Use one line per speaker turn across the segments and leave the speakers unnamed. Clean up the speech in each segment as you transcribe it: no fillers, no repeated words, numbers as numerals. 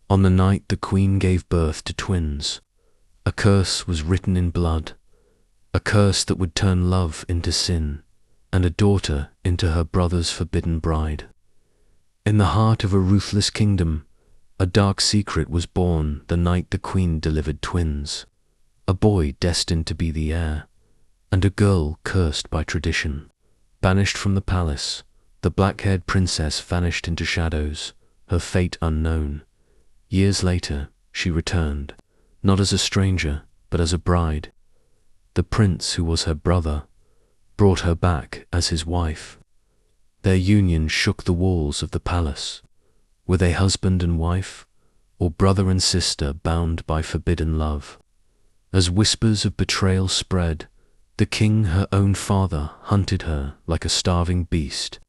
On the night the queen gave birth to twins, a curse was written in blood, a curse that would turn love into sin, and a daughter into her brother's forbidden bride. In the heart of a ruthless kingdom, a dark secret was born the night the queen delivered twins, a boy destined to be the heir, and a girl cursed by tradition. Banished from the palace, the black-haired princess vanished into shadows, her fate unknown. Years later, she returned, not as a stranger, but as a bride. The prince, who was her brother, brought her back as his wife. Their union shook the walls of the palace. Were they husband and wife, or brother and sister bound by forbidden love? As whispers of betrayal spread, the king, her own father, hunted her like a starving beast,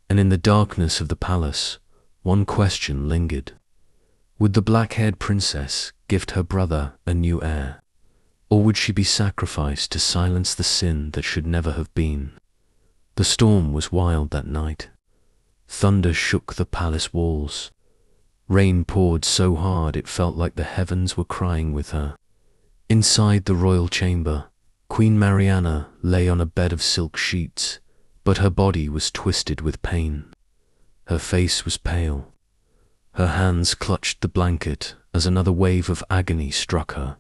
and in the darkness of the palace, one question lingered. Would the black-haired princess gift her brother a new heir, or would she be sacrificed to silence the sin that should never have been? The storm was wild that night. Thunder shook the palace walls. Rain poured so hard it felt like the heavens were crying with her. Inside the royal chamber, Queen Mariana lay on a bed of silk sheets, but her body was twisted with pain. Her face was pale. Her hands clutched the blanket as another wave of agony struck her.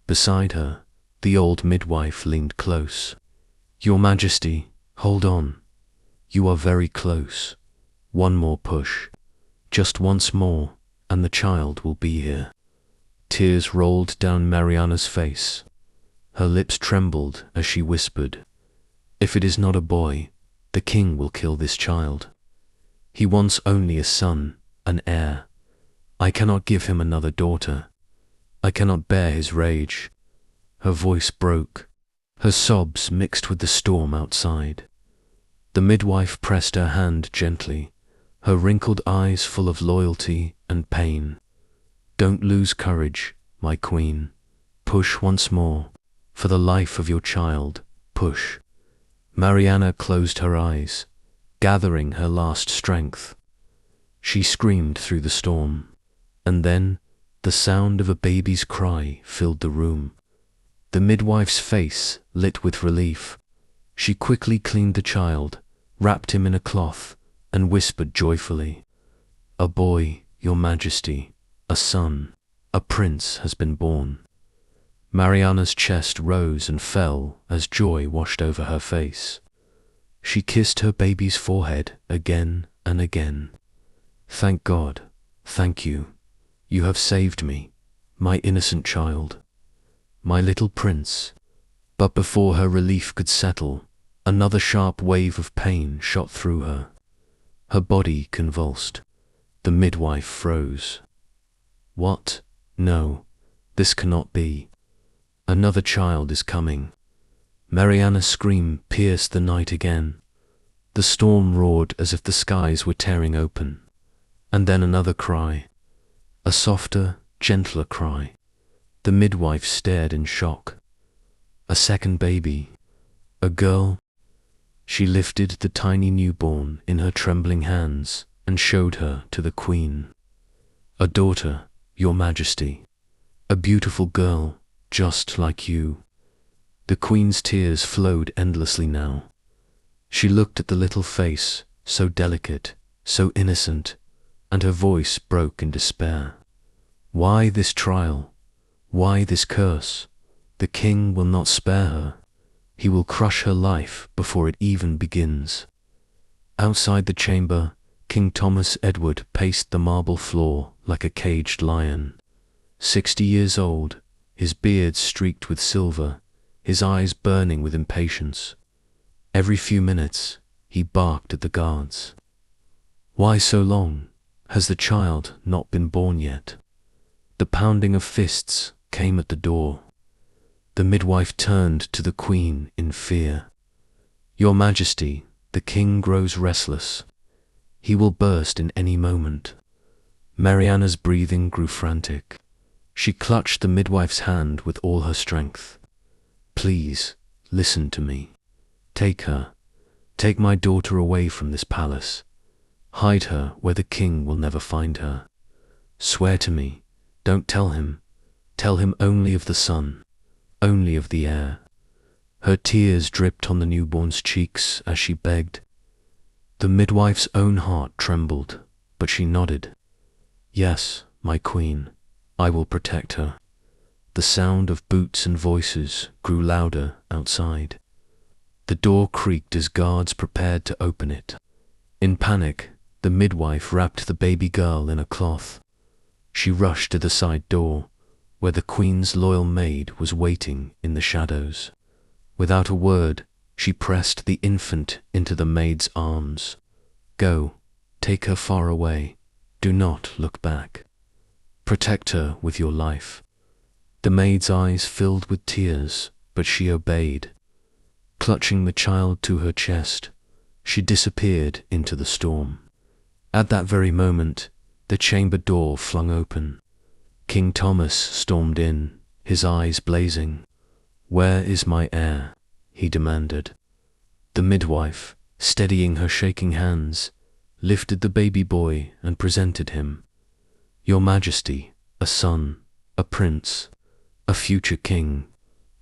Beside her, the old midwife leaned close. "Your Majesty, hold on. You are very close. One more push. Just once more, and the child will be here." Tears rolled down Mariana's face. Her lips trembled as she whispered, "If it is not a boy, the king will kill this child. He wants only a son, an heir. I cannot give him another daughter. I cannot bear his rage." Her voice broke. Her sobs mixed with the storm outside. The midwife pressed her hand gently, her wrinkled eyes full of loyalty and pain. "Don't lose courage, my queen. Push once more. For the life of your child, push." Mariana closed her eyes, gathering her last strength. She screamed through the storm, and then the sound of a baby's cry filled the room. The midwife's face lit with relief. She quickly cleaned the child, wrapped him in a cloth, and whispered joyfully, "A boy, your Majesty, a son, a prince has been born." Mariana's chest rose and fell as joy washed over her face. She kissed her baby's forehead again and again. "Thank God, thank you. You have saved me, my innocent child, my little prince." But before her relief could settle, another sharp wave of pain shot through her. Her body convulsed. The midwife froze. "What? No, this cannot be. Another child is coming." Mariana's scream pierced the night again. The storm roared as if the skies were tearing open. And then another cry. A softer, gentler cry. The midwife stared in shock. A second baby. A girl. She lifted the tiny newborn in her trembling hands and showed her to the queen. "A daughter, your Majesty. A beautiful girl, just like you." The queen's tears flowed endlessly now. She looked at the little face, so delicate, so innocent, and her voice broke in despair. "Why this trial? Why this curse? The king will not spare her. He will crush her life before it even begins." Outside the chamber, King Thomas Edward paced the marble floor like a caged lion. 60 years old, his beard streaked with silver, his eyes burning with impatience. Every few minutes, he barked at the guards. "Why so long? Has the child not been born yet?" The pounding of fists came at the door. The midwife turned to the queen in fear. "Your Majesty, the king grows restless. He will burst in any moment." Mariana's breathing grew frantic. She clutched the midwife's hand with all her strength. "Please, listen to me. Take her. Take my daughter away from this palace. Hide her where the king will never find her. Swear to me. Don't tell him. Tell him only of the sun, only of the air." Her tears dripped on the newborn's cheeks as she begged. The midwife's own heart trembled, but she nodded. "Yes, my queen, I will protect her." The sound of boots and voices grew louder outside. The door creaked as guards prepared to open it. In panic, the midwife wrapped the baby girl in a cloth. She rushed to the side door, where the queen's loyal maid was waiting in the shadows. Without a word, she pressed the infant into the maid's arms. "Go, take her far away. Do not look back. Protect her with your life." The maid's eyes filled with tears, but she obeyed. Clutching the child to her chest, she disappeared into the storm. At that very moment, the chamber door flung open. King Thomas stormed in, his eyes blazing. "Where is my heir?" he demanded. The midwife, steadying her shaking hands, lifted the baby boy and presented him. "Your Majesty, a son, a prince, a future king."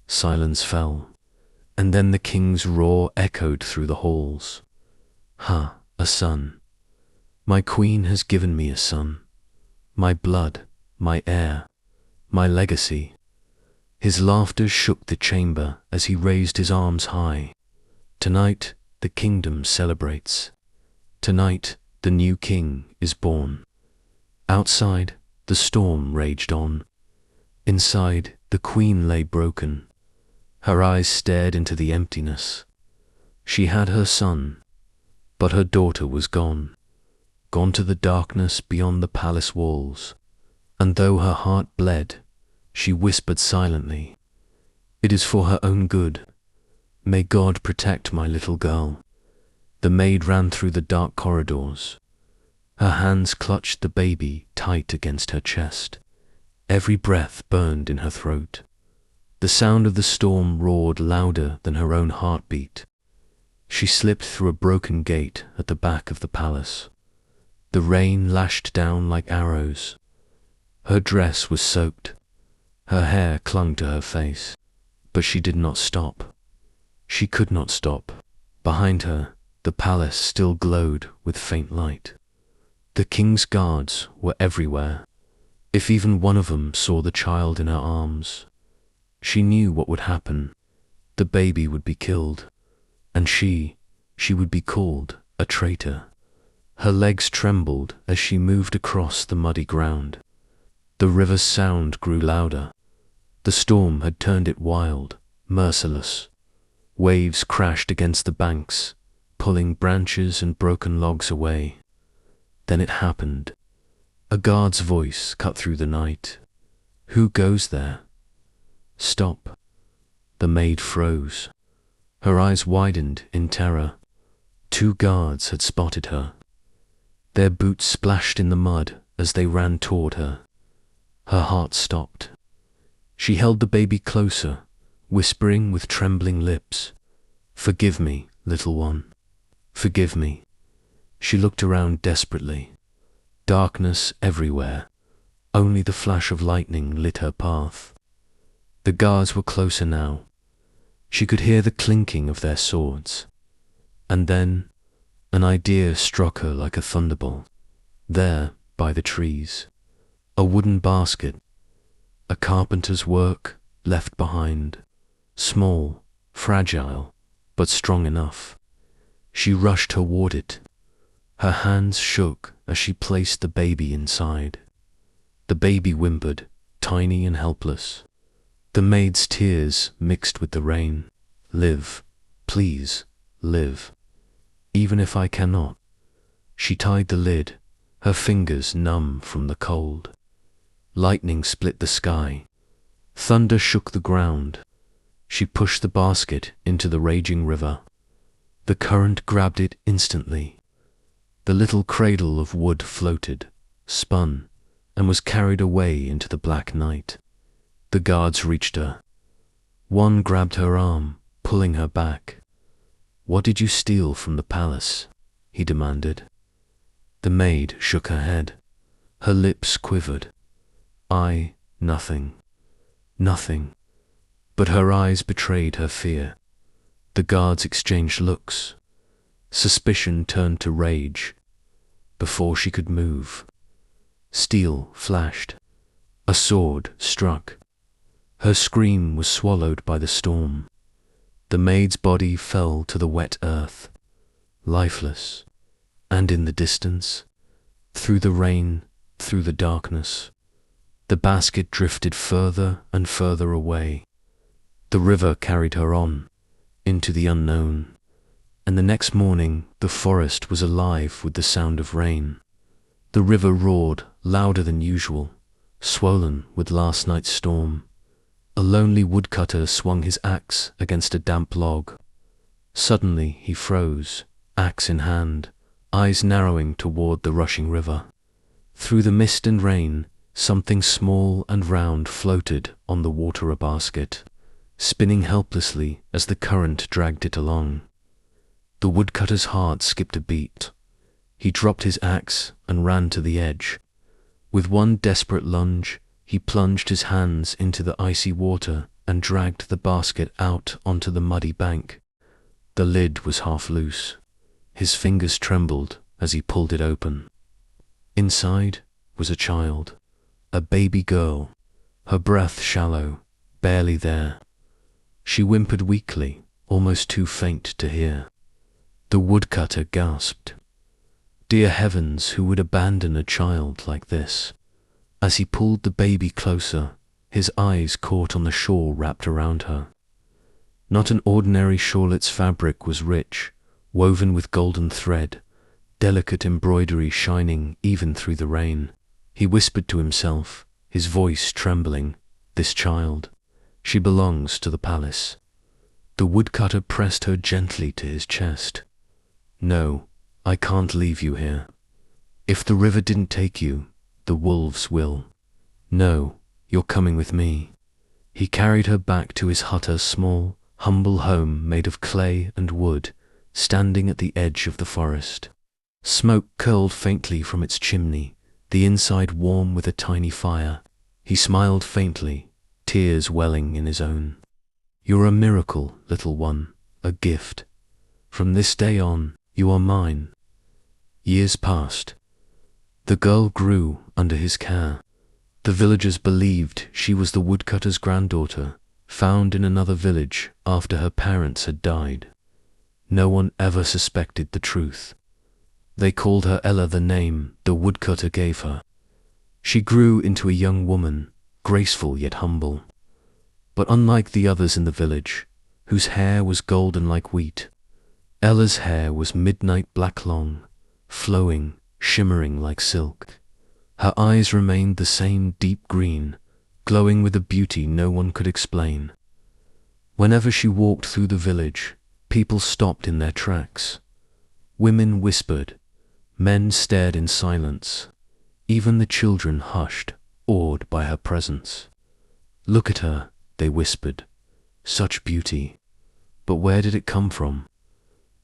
Silence fell, and then the king's roar echoed through the halls. "Ha, a son. My queen has given me a son. My blood, my heir, my legacy." His laughter shook the chamber as he raised his arms high. "Tonight, the kingdom celebrates. Tonight, the new king is born." Outside, the storm raged on. Inside, the queen lay broken. Her eyes stared into the emptiness. She had her son, but her daughter was gone, gone to the darkness beyond the palace walls. And though her heart bled, she whispered silently, "It is for her own good. May God protect my little girl." The maid ran through the dark corridors. Her hands clutched the baby tight against her chest. Every breath burned in her throat. The sound of the storm roared louder than her own heartbeat. She slipped through a broken gate at the back of the palace. The rain lashed down like arrows. Her dress was soaked. Her hair clung to her face. But she did not stop. She could not stop. Behind her, the palace still glowed with faint light. The king's guards were everywhere. If even one of them saw the child in her arms, she knew what would happen. The baby would be killed, and she would be called a traitor. Her legs trembled as she moved across the muddy ground. The river's sound grew louder. The storm had turned it wild, merciless. Waves crashed against the banks, pulling branches and broken logs away. Then it happened. A guard's voice cut through the night. "Who goes there?" "Stop." The maid froze. Her eyes widened in terror. 2 guards had spotted her. Their boots splashed in the mud as they ran toward her. Her heart stopped. She held the baby closer, whispering with trembling lips, "Forgive me, little one. Forgive me." She looked around desperately. Darkness everywhere. Only the flash of lightning lit her path. The guards were closer now. She could hear the clinking of their swords. And then an idea struck her like a thunderbolt. There, by the trees, a wooden basket, a carpenter's work left behind, small, fragile, but strong enough. She rushed toward it. Her hands shook as she placed the baby inside. The baby whimpered, tiny and helpless. The maid's tears mixed with the rain. "Live, please, live. Even if I cannot." She tied the lid, her fingers numb from the cold. Lightning split the sky. Thunder shook the ground. She pushed the basket into the raging river. The current grabbed it instantly. The little cradle of wood floated, spun, and was carried away into the black night. The guards reached her. One grabbed her arm, pulling her back. "What did you steal from the palace?" he demanded. The maid shook her head. Her lips quivered. Nothing, nothing. But her eyes betrayed her fear. The guards exchanged looks. Suspicion turned to rage. Before she could move, steel flashed. A sword struck. Her scream was swallowed by the storm. The maid's body fell to the wet earth, lifeless, and in the distance, through the rain, through the darkness, the basket drifted further and further away. The river carried her on, into the unknown, and the next morning the forest was alive with the sound of rain. The river roared louder than usual, swollen with last night's storm. A lonely woodcutter swung his axe against a damp log. Suddenly he froze, axe in hand, eyes narrowing toward the rushing river. Through the mist and rain, something small and round floated on the water, a basket, spinning helplessly as the current dragged it along. The woodcutter's heart skipped a beat. He dropped his axe and ran to the edge. With one desperate lunge, he plunged his hands into the icy water and dragged the basket out onto the muddy bank. The lid was half loose. His fingers trembled as he pulled it open. Inside was a child, a baby girl, her breath shallow, barely there. She whimpered weakly, almost too faint to hear. The woodcutter gasped. Dear heavens, who would abandon a child like this? As he pulled the baby closer, his eyes caught on the shawl wrapped around her. Not an ordinary shawl, its fabric was rich, woven with golden thread, delicate embroidery shining even through the rain. He whispered to himself, his voice trembling, "This child, she belongs to the palace." The woodcutter pressed her gently to his chest. "No, I can't leave you here. If the river didn't take you, the wolves will. No, you're coming with me." He carried her back to his hut, a small, humble home made of clay and wood, standing at the edge of the forest. Smoke curled faintly from its chimney, the inside warm with a tiny fire. He smiled faintly, tears welling in his own. "You're a miracle, little one, a gift. From this day on, you are mine." Years passed. The girl grew under his care. The villagers believed she was the woodcutter's granddaughter, found in another village after her parents had died. No one ever suspected the truth. They called her Ella, the name the woodcutter gave her. She grew into a young woman, graceful yet humble. But unlike the others in the village, whose hair was golden like wheat, Ella's hair was midnight black long, flowing, shimmering like silk. Her eyes remained the same deep green, glowing with a beauty no one could explain. Whenever she walked through the village, people stopped in their tracks. Women whispered, men stared in silence. Even the children hushed, awed by her presence. "Look at her," they whispered. "Such beauty. But where did it come from?"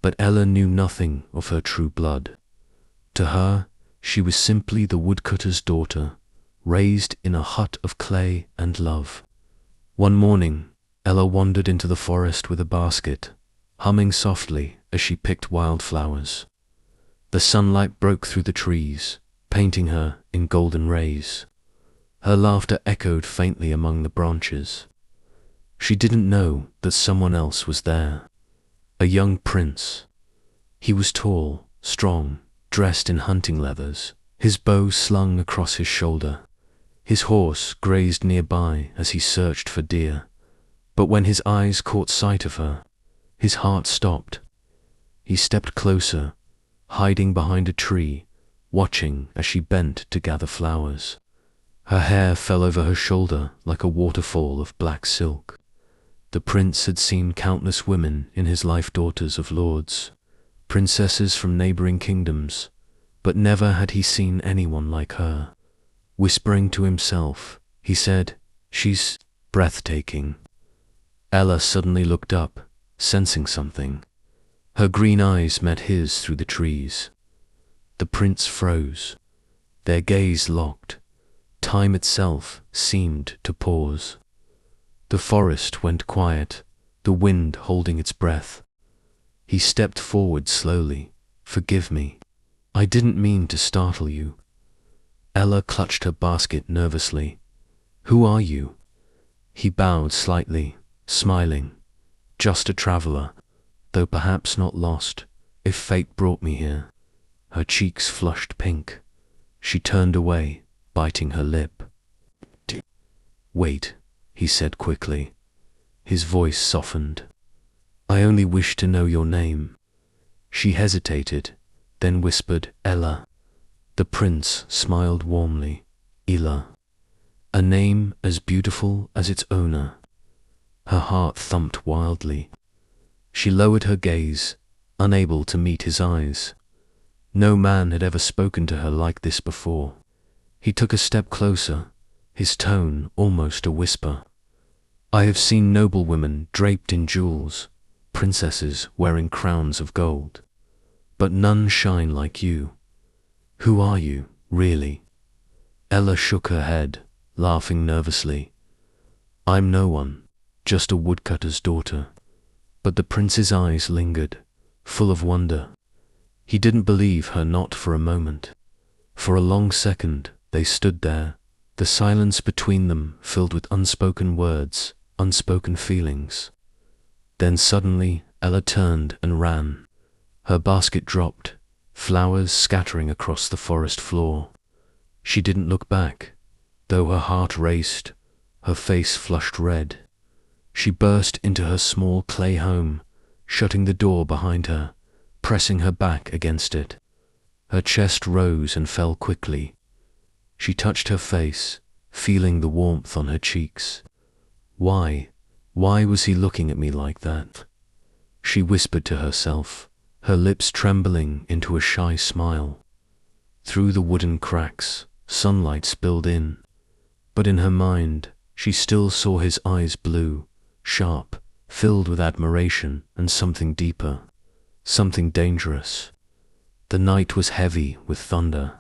But Ella knew nothing of her true blood. To her, she was simply the woodcutter's daughter, raised in a hut of clay and love. One morning, Ella wandered into the forest with a basket, humming softly as she picked wildflowers. The sunlight broke through the trees, painting her in golden rays. Her laughter echoed faintly among the branches. She didn't know that someone else was there. A young prince. He was tall, strong, dressed in hunting leathers, his bow slung across his shoulder. His horse grazed nearby as he searched for deer. But when his eyes caught sight of her, his heart stopped. He stepped closer, hiding behind a tree, watching as she bent to gather flowers. Her hair fell over her shoulder like a waterfall of black silk. The prince had seen countless women in his life, daughters of lords, princesses from neighboring kingdoms, but never had he seen anyone like her. Whispering to himself, he said, "She's breathtaking." Ella suddenly looked up, sensing something. Her green eyes met his through the trees. The prince froze. Their gaze locked. Time itself seemed to pause. The forest went quiet, the wind holding its breath. He stepped forward slowly. "Forgive me. I didn't mean to startle you." Ella clutched her basket nervously. "Who are you?" He bowed slightly, smiling. "Just a traveler, though perhaps not lost, if fate brought me here." Her cheeks flushed pink. She turned away, biting her lip. "Wait," he said quickly. His voice softened. "I only wish to know your name." She hesitated, then whispered, "Ella." The prince smiled warmly. "Ella. A name as beautiful as its owner." Her heart thumped wildly. She lowered her gaze, unable to meet his eyes. No man had ever spoken to her like this before. He took a step closer, his tone almost a whisper. "I have seen noble women draped in jewels, princesses wearing crowns of gold, but none shine like you. Who are you, really?" Ella shook her head, laughing nervously. "I'm no one, just a woodcutter's daughter." But the prince's eyes lingered, full of wonder. He didn't believe her not for a moment. For a long second they stood there, the silence between them filled with unspoken words, unspoken feelings. Then suddenly Ella turned and ran. Her basket dropped, flowers scattering across the forest floor. She didn't look back, though her heart raced, her face flushed red. She burst into her small clay home, shutting the door behind her, pressing her back against it. Her chest rose and fell quickly. She touched her face, feeling the warmth on her cheeks. Why was he looking at me like that? She whispered to herself, her lips trembling into a shy smile. Through the wooden cracks, sunlight spilled in, but in her mind, she still saw his eyes blue, sharp, filled with admiration and something deeper, something dangerous. The night was heavy with thunder.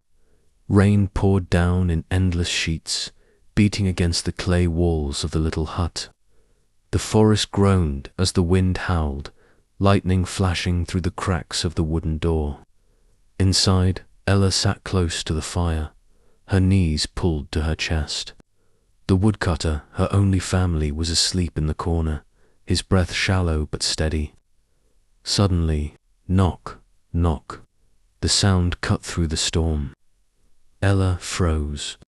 Rain poured down in endless sheets, beating against the clay walls of the little hut. The forest groaned as the wind howled, lightning flashing through the cracks of the wooden door. Inside, Ella sat close to the fire, her knees pulled to her chest. The woodcutter, her only family, was asleep in the corner, his breath shallow but steady. Suddenly, knock, knock. The sound cut through the storm. Ella froze.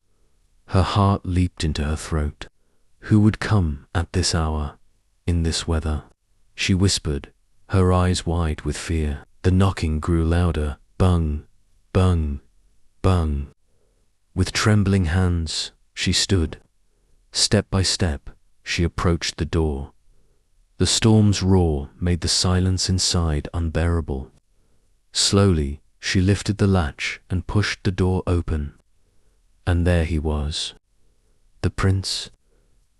Her heart leaped into her throat. Who would come at this hour, in this weather? She whispered, her eyes wide with fear. The knocking grew louder. Bung, bung, bung. With trembling hands, she stood. Step by step, she approached the door. The storm's roar made the silence inside unbearable. Slowly, she lifted the latch and pushed the door open. And there he was. The prince.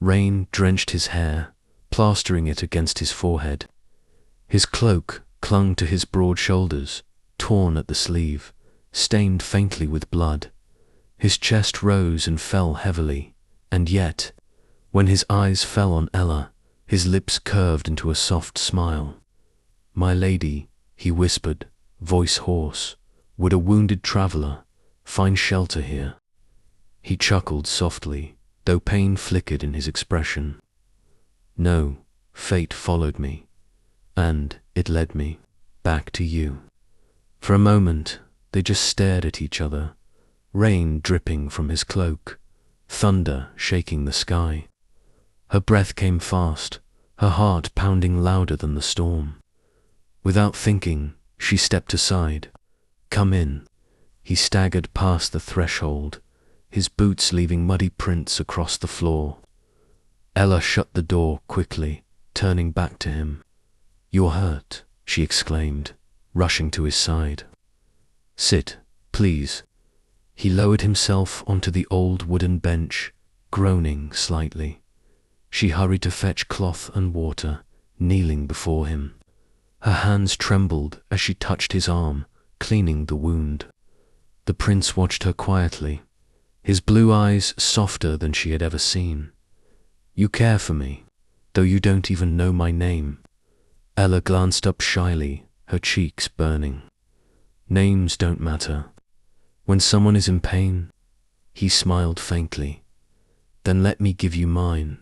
Rain drenched his hair, plastering it against his forehead. His cloak clung to his broad shoulders, torn at the sleeve, stained faintly with blood. His chest rose and fell heavily, and yet, when his eyes fell on Ella, his lips curved into a soft smile. "My lady," he whispered, voice hoarse, "would a wounded traveler find shelter here?" He chuckled softly, though pain flickered in his expression. "No, fate followed me, and it led me back to you." For a moment, they just stared at each other, rain dripping from his cloak, thunder shaking the sky. Her breath came fast, her heart pounding louder than the storm. Without thinking, she stepped aside. "Come in." He staggered past the threshold, his boots leaving muddy prints across the floor. Ella shut the door quickly, turning back to him. "You're hurt," she exclaimed, rushing to his side. "Sit, please." He lowered himself onto the old wooden bench, groaning slightly. She hurried to fetch cloth and water, kneeling before him. Her hands trembled as she touched his arm, cleaning the wound. The prince watched her quietly, his blue eyes softer than she had ever seen. You care for me, though you don't even know my name. Ella glanced up shyly, her cheeks burning. Names don't matter. When someone is in pain, he smiled faintly. Then let me give you mine.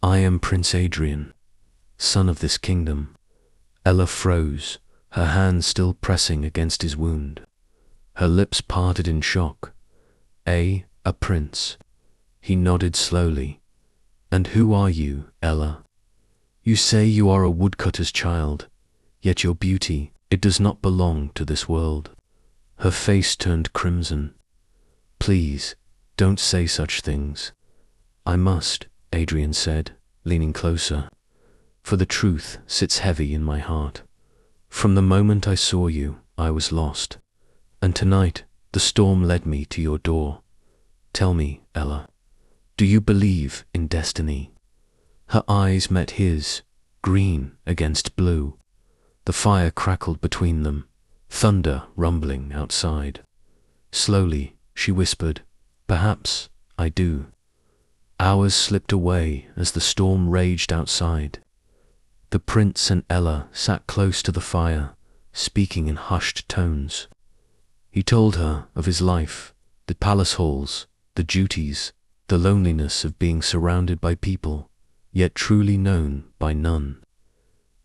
I am Prince Adrian, son of this kingdom. Ella froze, her hand still pressing against his wound. Her lips parted in shock. A prince. He nodded slowly. And who are you, Ella? You say you are a woodcutter's child, yet your beauty, it does not belong to this world. Her face turned crimson. Please, don't say such things. I must, Adrian said, leaning closer, for the truth sits heavy in my heart. From the moment I saw you, I was lost, and tonight the storm led me to your door. Tell me, Ella, do you believe in destiny? Her eyes met his, green against blue. The fire crackled between them, thunder rumbling outside. Slowly, she whispered, Perhaps I do. Hours slipped away as the storm raged outside. The prince and Ella sat close to the fire, speaking in hushed tones. He told her of his life, the palace halls, the duties, the loneliness of being surrounded by people, yet truly known by none.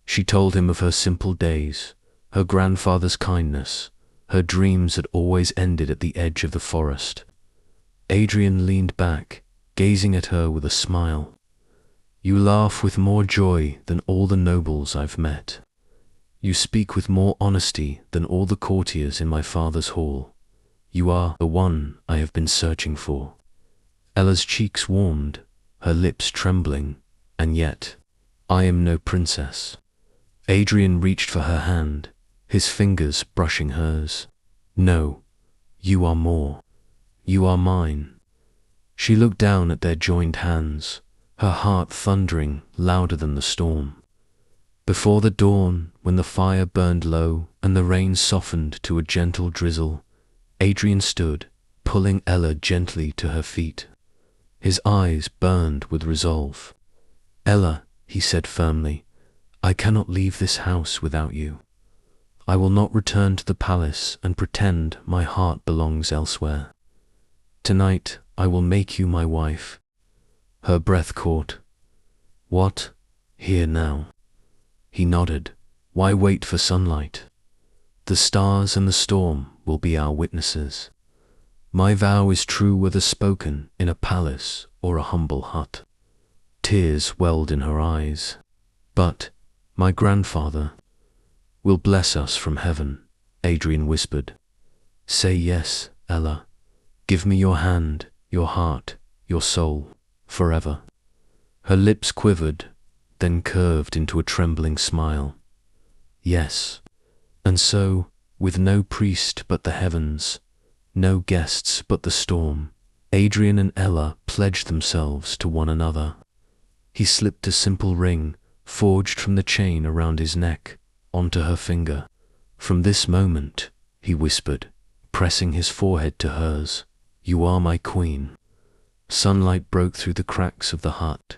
She told him of her simple days, her grandfather's kindness, her dreams that always ended at the edge of the forest. Adrian leaned back, gazing at her with a smile. You laugh with more joy than all the nobles I've met. You speak with more honesty than all the courtiers in my father's hall. You are the one I have been searching for. Ella's cheeks warmed, her lips trembling, and yet, I am no princess. Adrian reached for her hand, his fingers brushing hers. No, you are more. You are mine. She looked down at their joined hands, her heart thundering louder than the storm. Before the dawn, when the fire burned low and the rain softened to a gentle drizzle, Adrian stood, pulling Ella gently to her feet. His eyes burned with resolve. Ella, he said firmly, I cannot leave this house without you. I will not return to the palace and pretend my heart belongs elsewhere. Tonight I will make you my wife. Her breath caught. What? Here now? He nodded. Why wait for sunlight? The stars and the storm will be our witnesses. My vow is true whether spoken in a palace or a humble hut. Tears welled in her eyes. But my grandfather will bless us from heaven, Adrian whispered. Say yes, Ella. Give me your hand, your heart, your soul, forever. Her lips quivered, then curved into a trembling smile. Yes. And so, with no priest but the heavens, no guests but the storm, Adrian and Ella pledged themselves to one another. He slipped a simple ring, forged from the chain around his neck, onto her finger. From this moment, he whispered, pressing his forehead to hers, you are my queen. Sunlight broke through the cracks of the hut.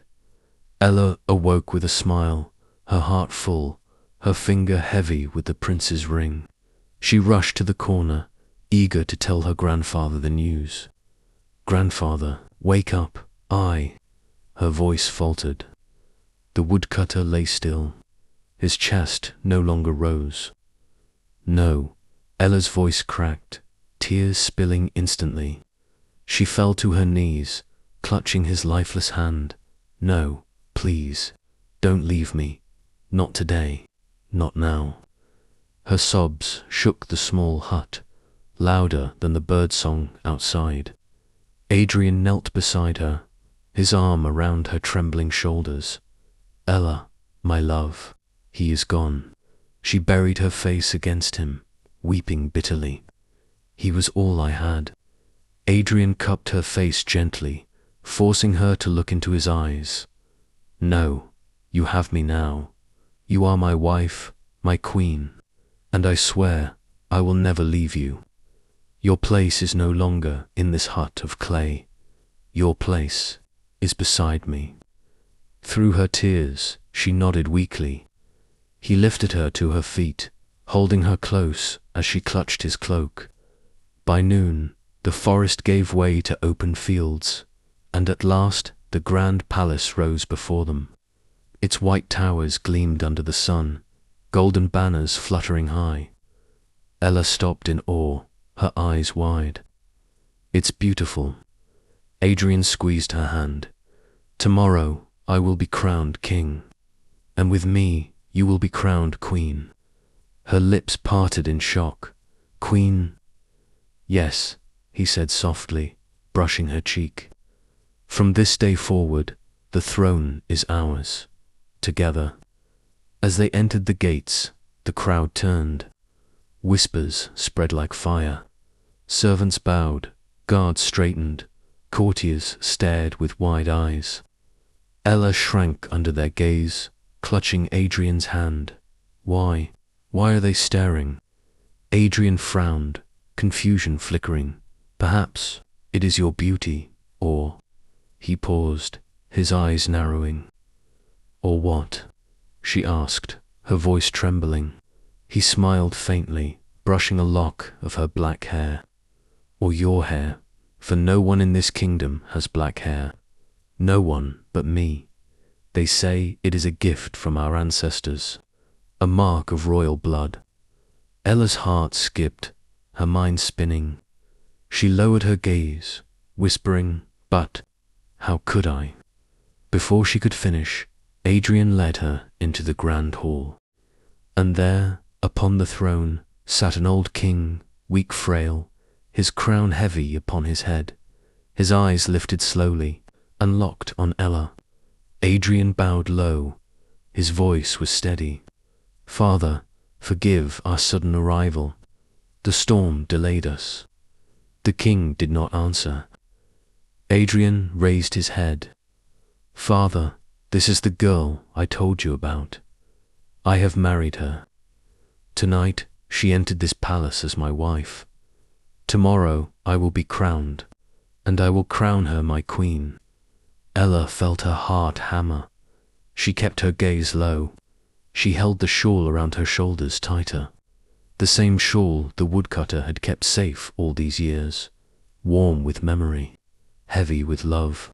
Ella awoke with a smile, her heart full, her finger heavy with the prince's ring. She rushed to the corner, eager to tell her grandfather the news. Grandfather, wake up, her voice faltered. The woodcutter lay still. His chest no longer rose. No, Ella's voice cracked, tears spilling instantly. She fell to her knees, clutching his lifeless hand. No, please, don't leave me. Not today, not now. Her sobs shook the small hut, louder than the birdsong outside. Adrian knelt beside her, his arm around her trembling shoulders. Ella, my love, he is gone. She buried her face against him, weeping bitterly. He was all I had. Adrian cupped her face gently, forcing her to look into his eyes. No, you have me now. You are my wife, my queen, and I swear I will never leave you. Your place is no longer in this hut of clay. Your place is beside me. Through her tears, she nodded weakly. He lifted her to her feet, holding her close as she clutched his cloak. By noon, the forest gave way to open fields, and at last the grand palace rose before them. Its white towers gleamed under the sun, golden banners fluttering high. Ella stopped in awe, her eyes wide. It's beautiful. Adrian squeezed her hand. Tomorrow I will be crowned king, and with me you will be crowned queen. Her lips parted in shock. Queen? Yes, he said softly, brushing her cheek. From this day forward, the throne is ours, together. As they entered the gates, the crowd turned. Whispers spread like fire. Servants bowed, guards straightened, courtiers stared with wide eyes. Ella shrank under their gaze, clutching Adrian's hand. Why? Why are they staring? Adrian frowned, confusion flickering. Perhaps it is your beauty, or... He paused, his eyes narrowing. Or what? She asked, her voice trembling. He smiled faintly, brushing a lock of her black hair. Or your hair, for no one in this kingdom has black hair. No one but me. They say it is a gift from our ancestors, a mark of royal blood. Ella's heart skipped, her mind spinning. She lowered her gaze, whispering, but how could I? Before she could finish, Adrian led her into the grand hall. And there, upon the throne, sat an old king, weak, frail, his crown heavy upon his head. His eyes lifted slowly, and locked on Ella. Adrian bowed low. His voice was steady. Father, forgive our sudden arrival. The storm delayed us. The king did not answer. Adrian raised his head. Father, this is the girl I told you about. I have married her. Tonight she entered this palace as my wife. Tomorrow I will be crowned, and I will crown her my queen. Ella felt her heart hammer. She kept her gaze low. She held the shawl around her shoulders tighter. The same shawl the woodcutter had kept safe all these years, warm with memory, heavy with love.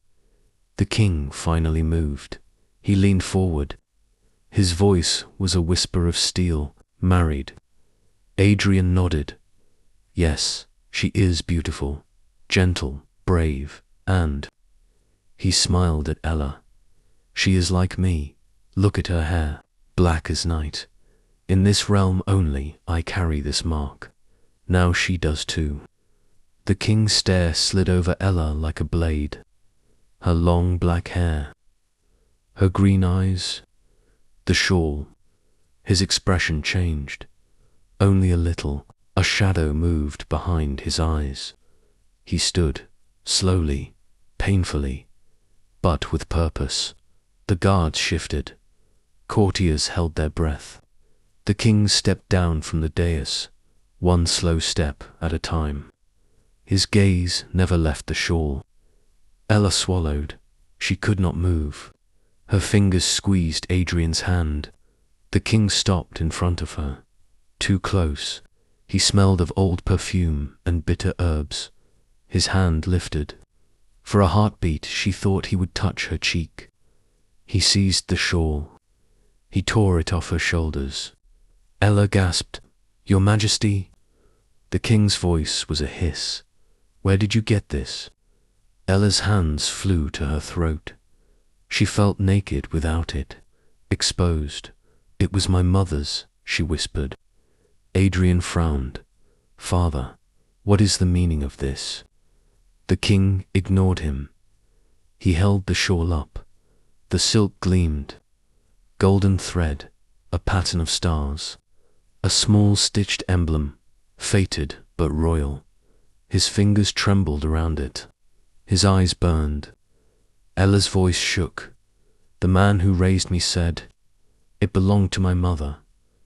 The king finally moved. He leaned forward. His voice was a whisper of steel. Married. Adrian nodded. Yes, she is beautiful, gentle, brave, and... He smiled at Ella. She is like me. Look at her hair, black as night. In this realm only I carry this mark. Now she does too. The king's stare slid over Ella like a blade. Her long black hair, her green eyes, the shawl. His expression changed. Only a little. A shadow moved behind his eyes. He stood, slowly, painfully, but with purpose. The guards shifted. Courtiers held their breath. The king stepped down from the dais, one slow step at a time. His gaze never left the shawl. Ella swallowed. She could not move. Her fingers squeezed Adrian's hand. The king stopped in front of her. Too close. He smelled of old perfume and bitter herbs. His hand lifted. For a heartbeat she thought he would touch her cheek. He seized the shawl. He tore it off her shoulders. Ella gasped, "Your Majesty?" The king's voice was a hiss. "Where did you get this?" Ella's hands flew to her throat. She felt naked without it, exposed. "It was my mother's," she whispered. Adrian frowned. "Father, what is the meaning of this?" The king ignored him. He held the shawl up. The silk gleamed. Golden thread, a pattern of stars. A small stitched emblem, fated but royal. His fingers trembled around it. His eyes burned. Ella's voice shook. "The man who raised me said, it belonged to my mother.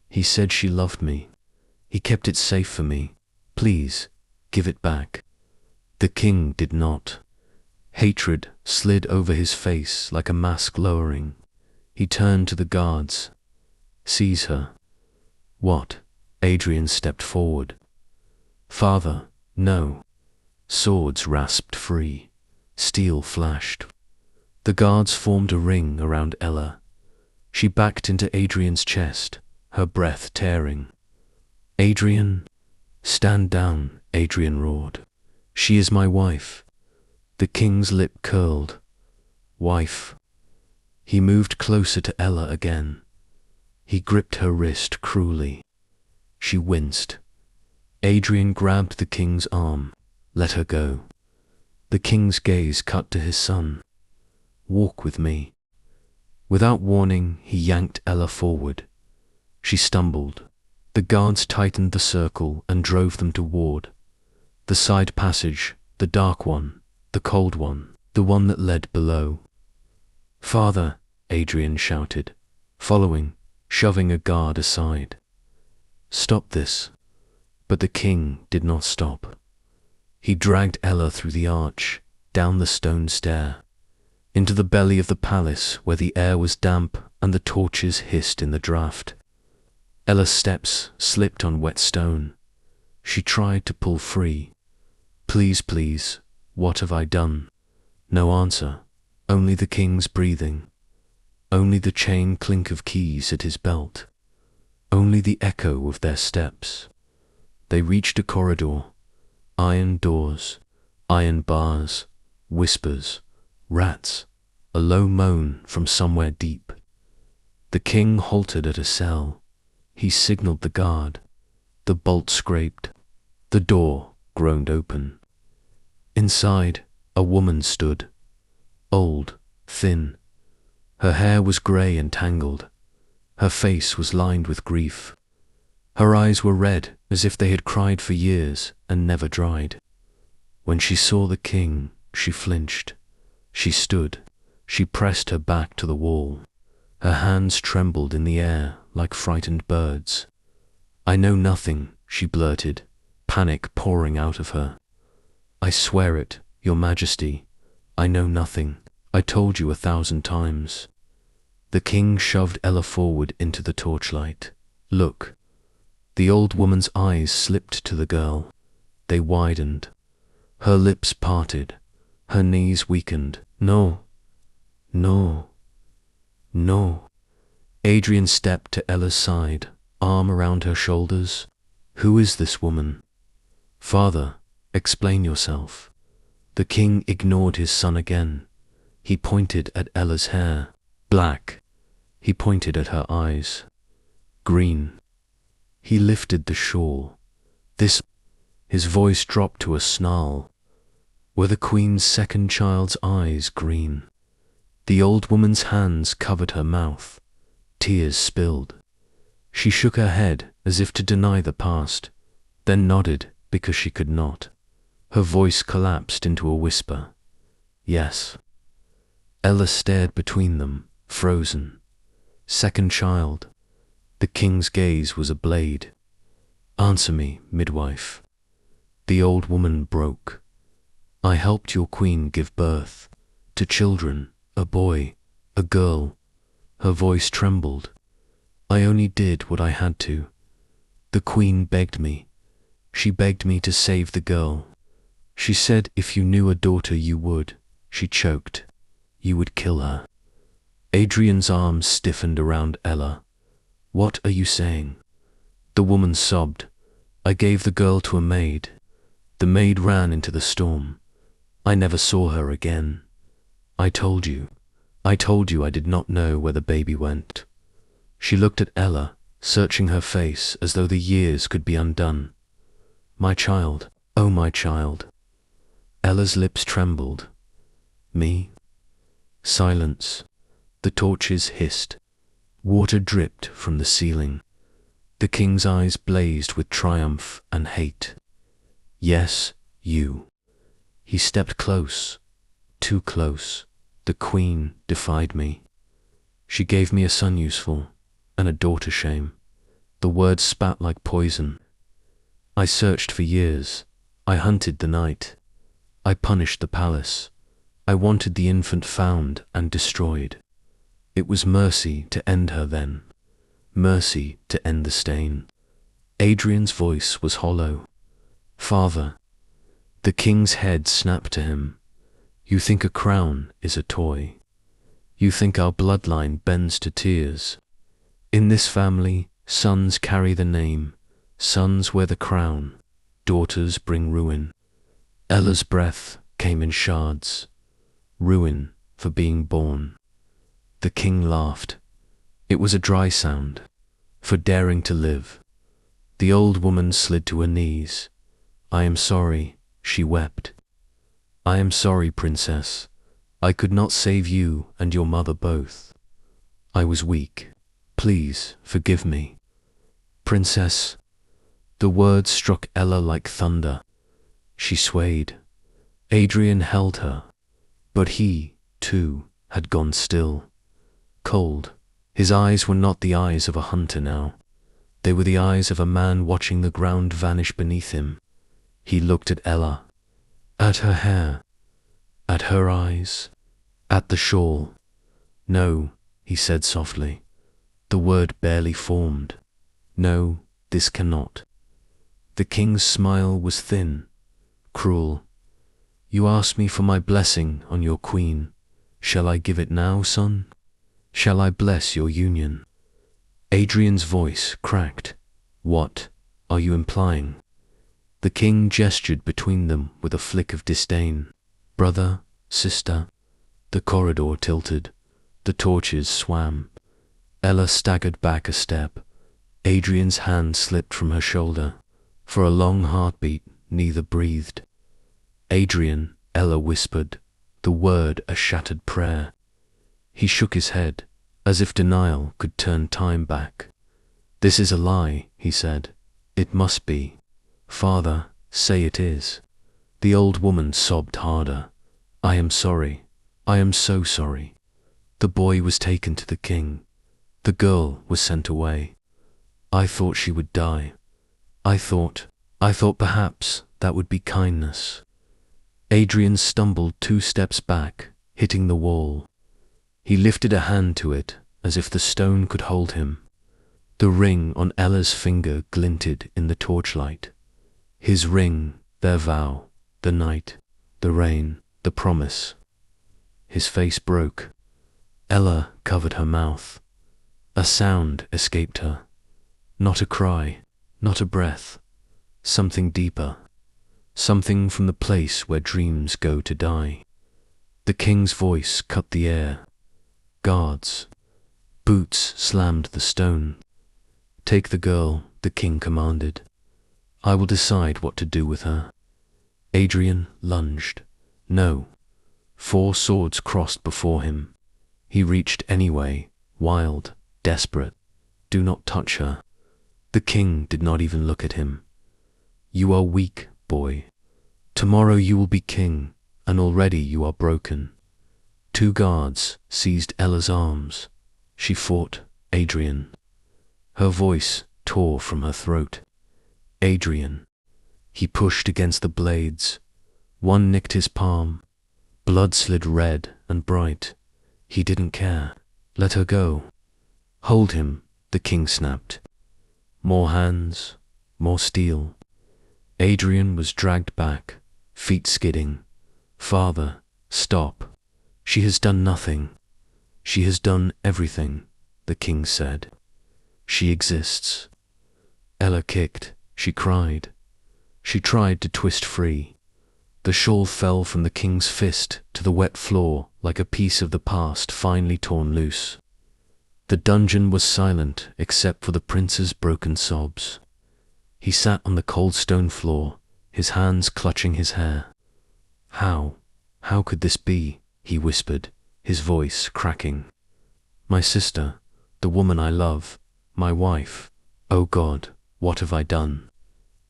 He said she loved me. He kept it safe for me. Please, give it back." The king did not. Hatred slid over his face like a mask lowering. He turned to the guards. "Seize her." "What?" Adrian stepped forward. "Father, no." Swords rasped free. Steel flashed. The guards formed a ring around Ella. She backed into Adrian's chest, her breath tearing. "Adrian, stand down," Adrian roared. "She is my wife." The king's lip curled. "Wife." He moved closer to Ella again. He gripped her wrist cruelly. She winced. Adrian grabbed the king's arm. "Let her go." The king's gaze cut to his son. "Walk with me." Without warning, he yanked Ella forward. She stumbled. The guards tightened the circle and drove them toward the side passage, the dark one, the cold one, the one that led below. "Father," Adrian shouted, following, shoving a guard aside. "Stop this." But the king did not stop. He dragged Ella through the arch, down the stone stair, into the belly of the palace where the air was damp and the torches hissed in the draught. Ella's steps slipped on wet stone. She tried to pull free. "Please, please, what have I done?" No answer, only the king's breathing, only the chain clink of keys at his belt, only the echo of their steps. They reached a corridor. Iron doors, iron bars, whispers, rats, a low moan from somewhere deep. The king halted at a cell. He signaled the guard. The bolt scraped. The door groaned open. Inside, a woman stood. Old, thin. Her hair was grey and tangled. Her face was lined with grief. Her eyes were red as if they had cried for years and never dried. When she saw the king, she flinched. She stood. She pressed her back to the wall. Her hands trembled in the air like frightened birds. "I know nothing," she blurted, panic pouring out of her. "I swear it, Your Majesty. I know nothing. I told you 1,000 times." The king shoved Ella forward into the torchlight. "Look." The old woman's eyes slipped to the girl. They widened. Her lips parted. Her knees weakened. "No. No. No." Adrian stepped to Ella's side, arm around her shoulders. "Who is this woman?" "Father, explain yourself." The king ignored his son again. He pointed at Ella's hair. Black. He pointed at her eyes. Green. He lifted the shawl. "This—" His voice dropped to a snarl. Were the queen's second child's eyes green? The old woman's hands covered her mouth. Tears spilled. She shook her head as if to deny the past, then nodded because she could not. Her voice collapsed into a whisper. "Yes." Ella stared between them, frozen. Second child. The king's gaze was a blade. "Answer me, midwife." The old woman broke. "I helped your queen give birth to children, a boy, a girl." Her voice trembled. "I only did what I had to. The queen begged me. She begged me to save the girl. She said if you knew a daughter you would," she choked, "you would kill her." Adrian's arms stiffened around Ella. "What are you saying?" The woman sobbed. "I gave the girl to a maid. The maid ran into the storm. I never saw her again. I told you I did not know where the baby went." She looked at Ella, searching her face as though the years could be undone. "My child, oh my child." Ella's lips trembled. "Me?" Silence. The torches hissed. Water dripped from the ceiling. The king's eyes blazed with triumph and hate. "Yes, you." He stepped close, too close. "The queen defied me. She gave me a son useful and a daughter shame." The words spat like poison. "I searched for years. I hunted the night. I punished the palace. I wanted the infant found and destroyed. It was mercy to end her then, mercy to end the stain. Adrian's voice was hollow. Father, the king's head snapped to him. You think a crown is a toy. You think our bloodline bends to tears. In this family, sons carry the name, sons wear the crown, daughters bring ruin. Ella's breath came in shards. Ruin for being born. The king laughed. It was a dry sound, for daring to live. The old woman slid to her knees. I am sorry, she wept. I am sorry, princess. I could not save you and your mother both. I was weak. Please forgive me. Princess. The words struck Ella like thunder. She swayed. Adrian held her, but he, too, had gone still. Cold. His eyes were not the eyes of a hunter now. They were the eyes of a man watching the ground vanish beneath him. He looked at Ella, at her hair, at her eyes, at the shawl. No, he said softly. The word barely formed. No, this cannot. The king's smile was thin, cruel. You asked me for my blessing on your queen. Shall I give it now, son? Shall I bless your union? Adrian's voice cracked. What are you implying? The king gestured between them with a flick of disdain. Brother, sister. The corridor tilted. The torches swam. Ella staggered back a step. Adrian's hand slipped from her shoulder. For a long heartbeat, neither breathed. Adrian, Ella whispered, the word a shattered prayer. He shook his head, as if denial could turn time back. This is a lie, he said. It must be. Father, say it is. The old woman sobbed harder. I am sorry. I am so sorry. The boy was taken to the king. The girl was sent away. I thought she would die. I thought perhaps that would be kindness. Adrian stumbled 2 steps back, hitting the wall. He lifted a hand to it, as if the stone could hold him. The ring on Ella's finger glinted in the torchlight. His ring, their vow, the night, the rain, the promise. His face broke. Ella covered her mouth. A sound escaped her. Not a cry, not a breath. Something deeper. Something from the place where dreams go to die. The king's voice cut the air. Guards. Boots slammed the stone. Take the girl, the king commanded. I will decide what to do with her. Adrian lunged. No. 4 swords crossed before him. He reached anyway, wild, desperate. Do not touch her. The king did not even look at him. You are weak, boy. Tomorrow you will be king, and already you are broken. 2 guards seized Ella's arms. She fought Adrian. Her voice tore from her throat. Adrian. He pushed against the blades. One nicked his palm. Blood slid red and bright. He didn't care. Let her go. Hold him, the king snapped. More hands, more steel. Adrian was dragged back, feet skidding. Father, stop. She has done nothing. She has done everything, the king said. She exists. Ella kicked. She cried. She tried to twist free. The shawl fell from the king's fist to the wet floor like a piece of the past finely torn loose. The dungeon was silent except for the prince's broken sobs. He sat on the cold stone floor, his hands clutching his hair. How could this be? He whispered, his voice cracking. My sister, the woman I love, my wife. Oh God, what have I done?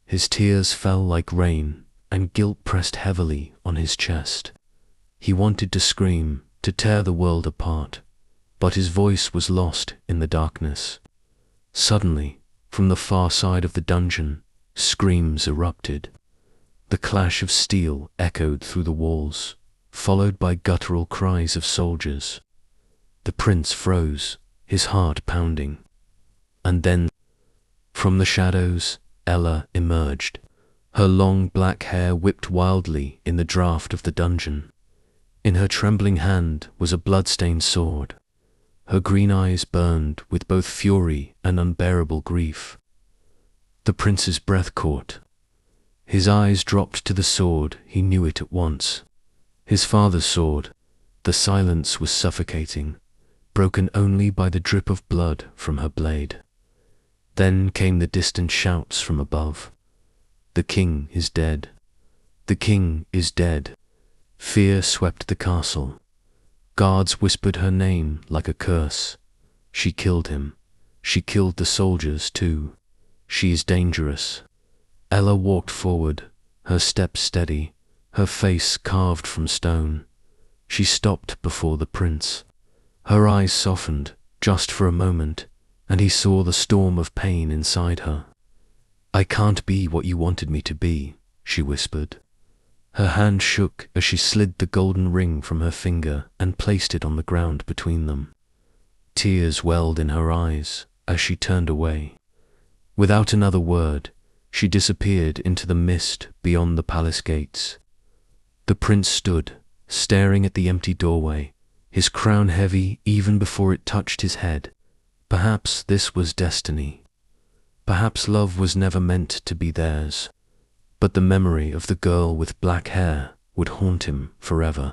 His tears fell like rain, and guilt pressed heavily on his chest. He wanted to scream, to tear the world apart, but his voice was lost in the darkness. Suddenly, from the far side of the dungeon, screams erupted. The clash of steel echoed through the walls, followed by guttural cries of soldiers. The prince froze, his heart pounding. And then, from the shadows, Ella emerged. Her long black hair whipped wildly in the draught of the dungeon. In her trembling hand was a blood-stained sword. Her green eyes burned with both fury and unbearable grief. The prince's breath caught. His eyes dropped to the sword. He knew it at once. His father's sword. The silence was suffocating, broken only by the drip of blood from her blade. Then came the distant shouts from above. The king is dead. The king is dead. Fear swept the castle. Guards whispered her name like a curse. She killed him. She killed the soldiers too. She is dangerous. Ella walked forward, her steps steady, her face carved from stone. She stopped before the prince. Her eyes softened, just for a moment, and he saw the storm of pain inside her. "I can't be what you wanted me to be," she whispered. Her hand shook as she slid the golden ring from her finger and placed it on the ground between them. Tears welled in her eyes as she turned away. Without another word, she disappeared into the mist beyond the palace gates. The prince stood, staring at the empty doorway, his crown heavy even before it touched his head. Perhaps this was destiny. Perhaps love was never meant to be theirs. But the memory of the girl with black hair would haunt him forever.